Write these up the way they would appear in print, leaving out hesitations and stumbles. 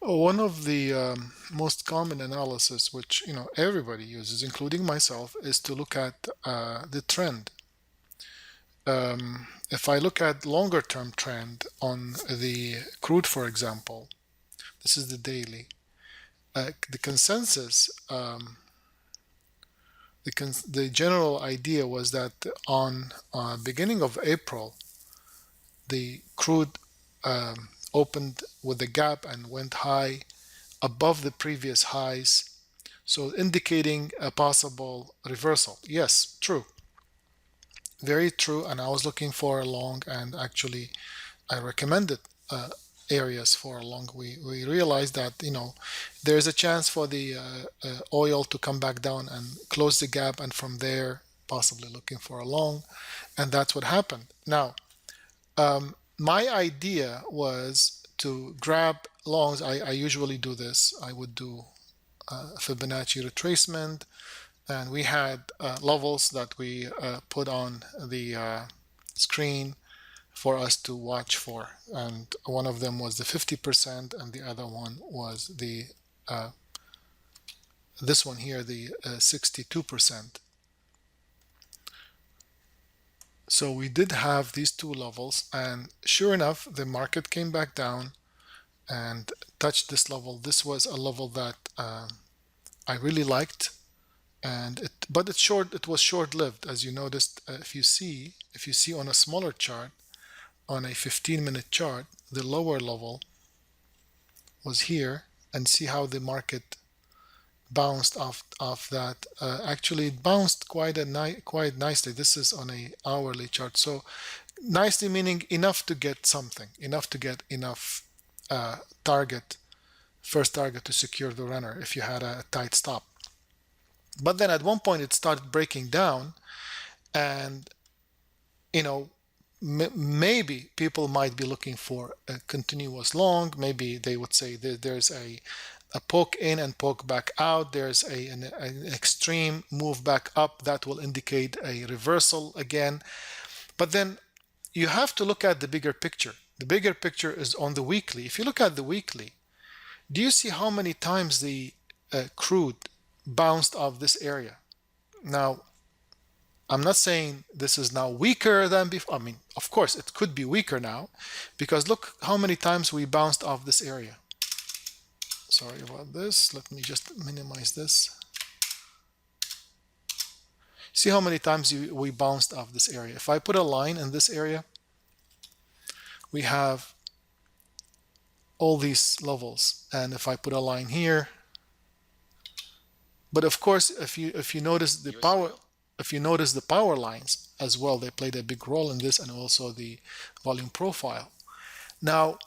One of the most common analysis, which everybody uses, including myself, is to look at the trend. If I look at longer term trend on the crude, for example, this is the daily. The consensus, the general idea was that on beginning of April, the crude opened with a gap and went high above the previous highs, so indicating a possible reversal. Yes, true, very true. And I was looking for a long, and actually I recommended areas for a long. We realized that there's a chance for the oil to come back down and close the gap, and from there possibly looking for a long, and that's what happened. Now my idea was to grab longs. I usually do this. I would do Fibonacci retracement, and we had levels that we put on the screen for us to watch for, and one of them was the 50%, and the other one was the this one here, the 62%. So we did have these two levels, and sure enough, the market came back down and touched this level. This was a level that I really liked, and but it was short-lived, as you noticed. If you see on a smaller chart, on a 15-minute chart, the lower level was here, and see how the market bounced off that. Actually, it bounced quite nicely. This is on a hourly chart, so nicely meaning enough to get something, enough to get enough first target to secure the runner if you had a tight stop. But then at one point it started breaking down, and maybe people might be looking for a continuous long. Maybe they would say that there's a poke in and poke back out. There's an extreme move back up that will indicate a reversal again. But then you have to look at the bigger picture. The bigger picture is on the weekly. If you look at the weekly, do you see how many times the crude bounced off this area? Now, I'm not saying this is now weaker than before. I mean, of course, it could be weaker now, because look how many times we bounced off this area. Sorry about this. Let me just minimize this. See how many times we bounced off this area. If I put a line in this area, we have all these levels. And if I put a line here, but of course, if you notice the power lines as well, they played a big role in this, and also the volume profile. Now,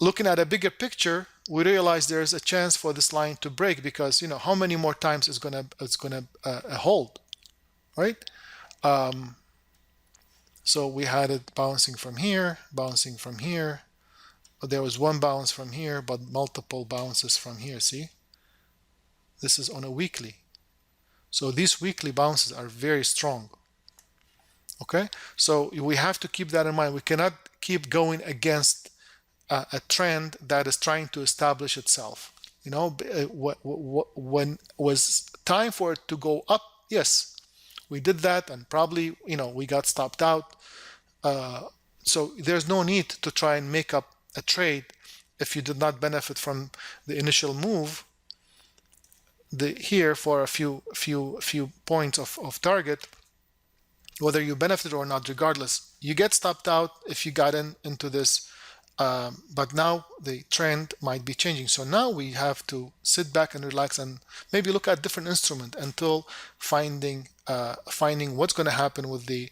looking at a bigger picture, we realize there's a chance for this line to break, because how many more times it's gonna hold, right? So we had it bouncing from here, but there was one bounce from here, but multiple bounces from here. See, this is on a weekly. So these weekly bounces are very strong. Okay, so we have to keep that in mind. We cannot keep going against a trend that is trying to establish itself. When was time for it to go up, yes, we did that, and probably we got stopped out. So there's no need to try and make up a trade if you did not benefit from the initial move here for a few points of target. Whether you benefit or not, regardless, you get stopped out if you got into this. But now the trend might be changing. So now we have to sit back and relax and maybe look at different instrument until finding what's going to happen with the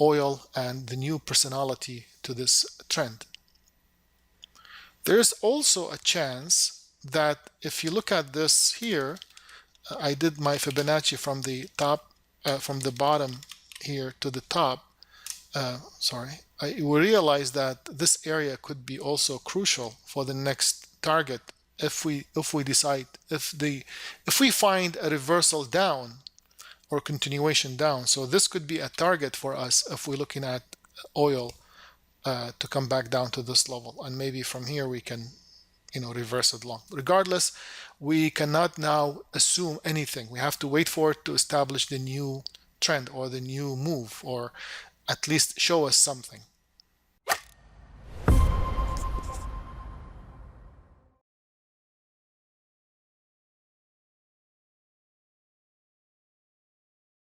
oil and the new personality to this trend. There's also a chance that if you look at this here, I did my Fibonacci from the top, from the bottom here to the top. We realize that this area could be also crucial for the next target if we find a reversal down or continuation down. So this could be a target for us if we're looking at oil to come back down to this level, and maybe from here we can reverse it long. Regardless, we cannot now assume anything. We have to wait for it to establish the new trend or the new move, or at least show us something.